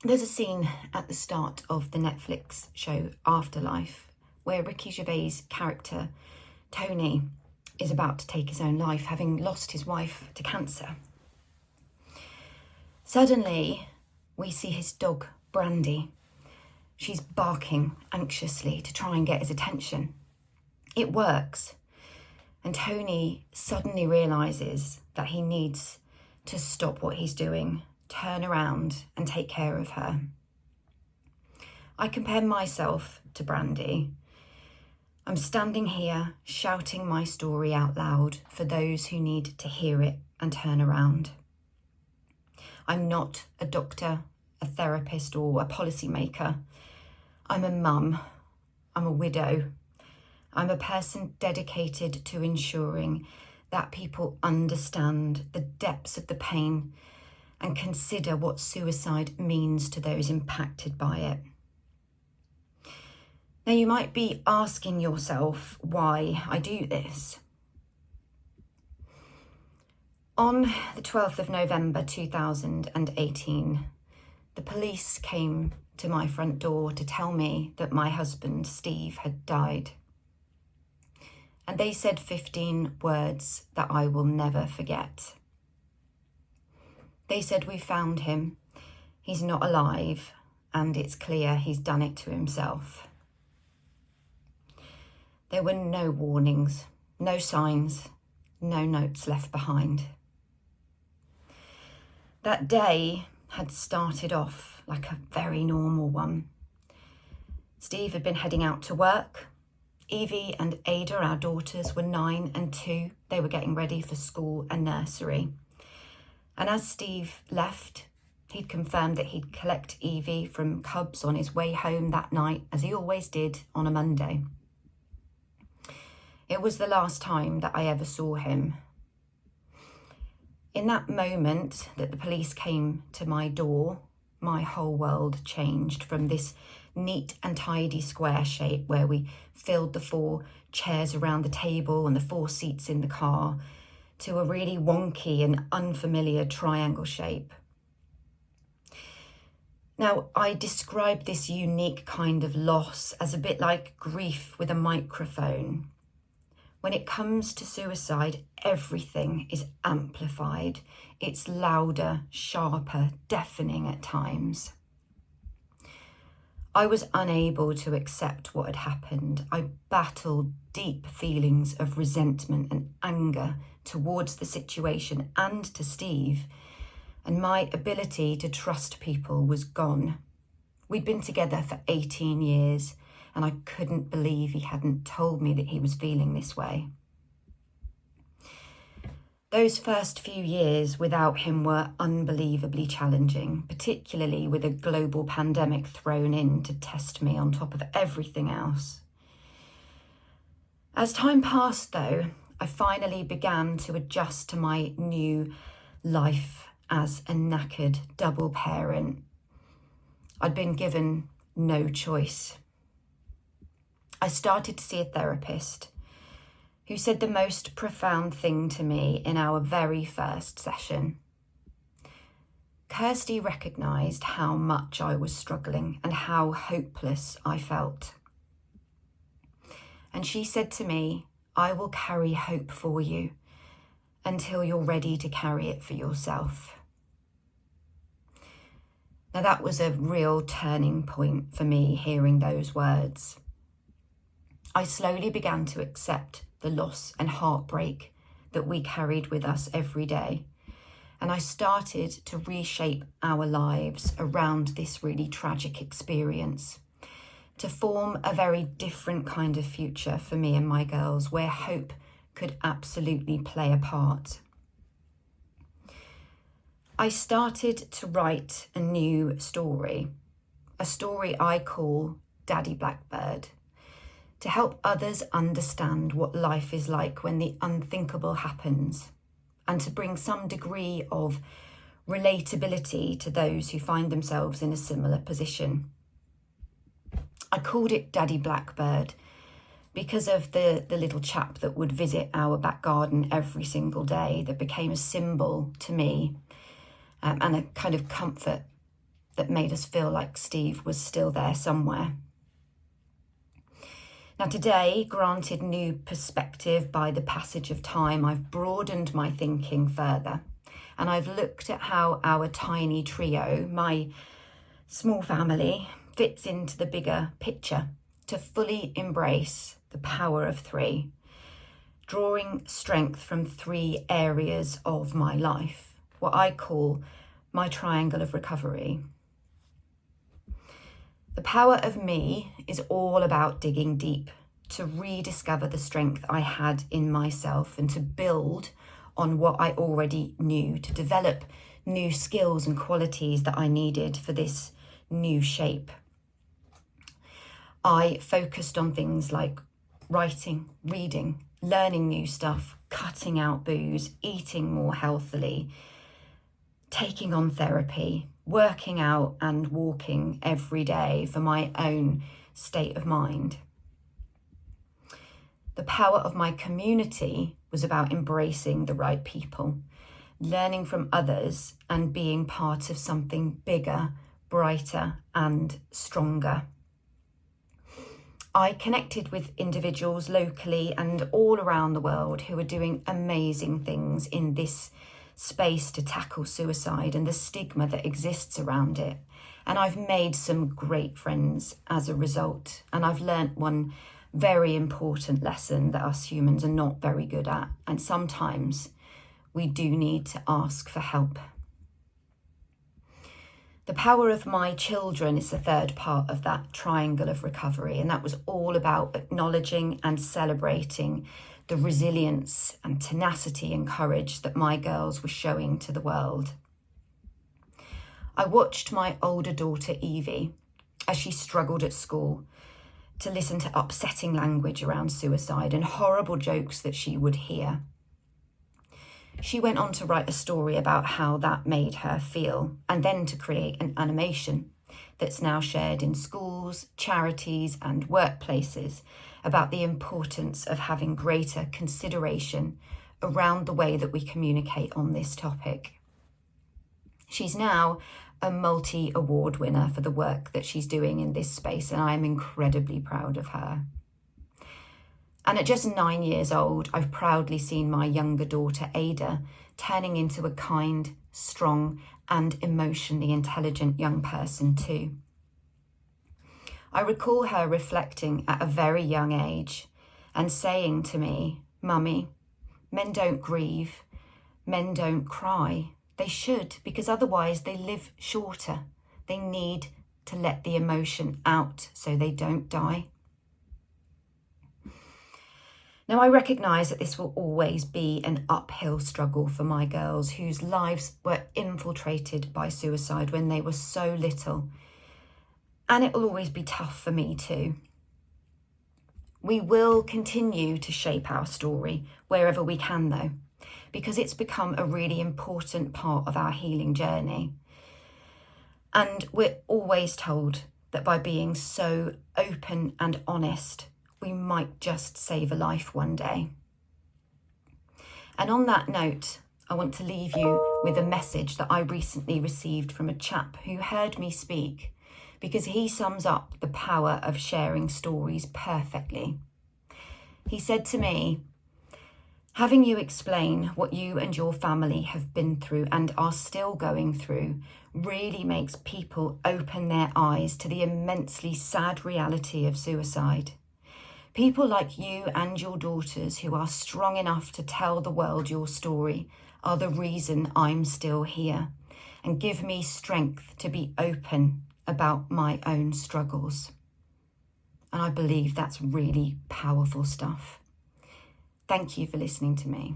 There's a scene at the start of the Netflix show Afterlife where Ricky Gervais' character, Tony, is about to take his own life, having lost his wife to cancer. Suddenly, we see his dog, Brandy. She's barking anxiously to try and get his attention. It works, and Tony suddenly realises that he needs to stop what he's doing, turn around and take care of her. I compare myself to Brandy. I'm standing here shouting my story out loud for those who need to hear it and turn around. I'm not a doctor, a therapist, or a policymaker. I'm a mum. I'm a widow. I'm a person dedicated to ensuring that people understand the depths of the pain and consider what suicide means to those impacted by it. Now, you might be asking yourself why I do this. On the 12th of November 2018, the police came to my front door to tell me that my husband, Steve, had died. And they said 15 words that I will never forget. They said, "We found him, he's not alive, and it's clear he's done it to himself." There were no warnings, no signs, no notes left behind. That day had started off like a very normal one. Steve had been heading out to work. Evie and Ada, our daughters, were 9 and 2. They were getting ready for school and nursery. And as Steve left, he'd confirmed that he'd collect Evie from Cubs on his way home that night, as he always did on a Monday. It was the last time that I ever saw him. In that moment that the police came to my door, my whole world changed from this neat and tidy square shape where we filled the 4 chairs around the table and the 4 seats in the car to a really wonky and unfamiliar triangle shape. Now, I describe this unique kind of loss as a bit like grief with a microphone. When it comes to suicide, everything is amplified. It's louder, sharper, deafening at times. I was unable to accept what had happened. I battled deep feelings of resentment and anger towards the situation and to Steve, and my ability to trust people was gone. We'd been together for 18 years, and I couldn't believe he hadn't told me that he was feeling this way. Those first few years without him were unbelievably challenging, particularly with a global pandemic thrown in to test me on top of everything else. As time passed, though, I finally began to adjust to my new life as a knackered double parent. I'd been given no choice. I started to see a therapist who said the most profound thing to me in our very first session. Kirsty recognised how much I was struggling and how hopeless I felt. And she said to me, "I will carry hope for you until you're ready to carry it for yourself." Now, that was a real turning point for me, hearing those words. I slowly began to accept the loss and heartbreak that we carried with us every day. And I started to reshape our lives around this really tragic experience, to form a very different kind of future for me and my girls, where hope could absolutely play a part. I started to write a new story, a story I call Daddy Blackbird, to help others understand what life is like when the unthinkable happens, and to bring some degree of relatability to those who find themselves in a similar position. I called it Daddy Blackbird because of the little chap that would visit our back garden every single day, that became a symbol to me and a kind of comfort that made us feel like Steve was still there somewhere. Now today, granted new perspective by the passage of time, I've broadened my thinking further, and I've looked at how our tiny trio, my small family, fits into the bigger picture to fully embrace the power of three, drawing strength from 3 areas of my life, what I call my triangle of recovery. The power of me is all about digging deep to rediscover the strength I had in myself and to build on what I already knew, to develop new skills and qualities that I needed for this new shape. I focused on things like writing, reading, learning new stuff, cutting out booze, eating more healthily, taking on therapy, working out and walking every day for my own state of mind. The power of my community was about embracing the right people, learning from others and being part of something bigger, brighter and stronger. I connected with individuals locally and all around the world who are doing amazing things in this space to tackle suicide and the stigma that exists around it. And I've made some great friends as a result. And I've learnt one very important lesson that us humans are not very good at. And sometimes we do need to ask for help. The power of my children is the third part of that triangle of recovery, and that was all about acknowledging and celebrating the resilience and tenacity and courage that my girls were showing to the world. I watched my older daughter Evie as she struggled at school to listen to upsetting language around suicide and horrible jokes that she would hear. She went on to write a story about how that made her feel, and then to create an animation that's now shared in schools, charities and workplaces about the importance of having greater consideration around the way that we communicate on this topic. She's now a multi-award winner for the work that she's doing in this space, and I'm incredibly proud of her. And at just 9 years old, I've proudly seen my younger daughter, Ada, turning into a kind, strong, and emotionally intelligent young person too. I recall her reflecting at a very young age and saying to me, "Mummy, men don't grieve, men don't cry. They should, because otherwise they live shorter. They need to let the emotion out so they don't die." Now, I recognise that this will always be an uphill struggle for my girls whose lives were infiltrated by suicide when they were so little. And it will always be tough for me too. We will continue to shape our story wherever we can though, because it's become a really important part of our healing journey. And we're always told that by being so open and honest, we might just save a life one day. And on that note, I want to leave you with a message that I recently received from a chap who heard me speak, because he sums up the power of sharing stories perfectly. He said to me, "Having you explain what you and your family have been through and are still going through really makes people open their eyes to the immensely sad reality of suicide. People like you and your daughters who are strong enough to tell the world your story are the reason I'm still here and give me strength to be open about my own struggles." And I believe that's really powerful stuff. Thank you for listening to me.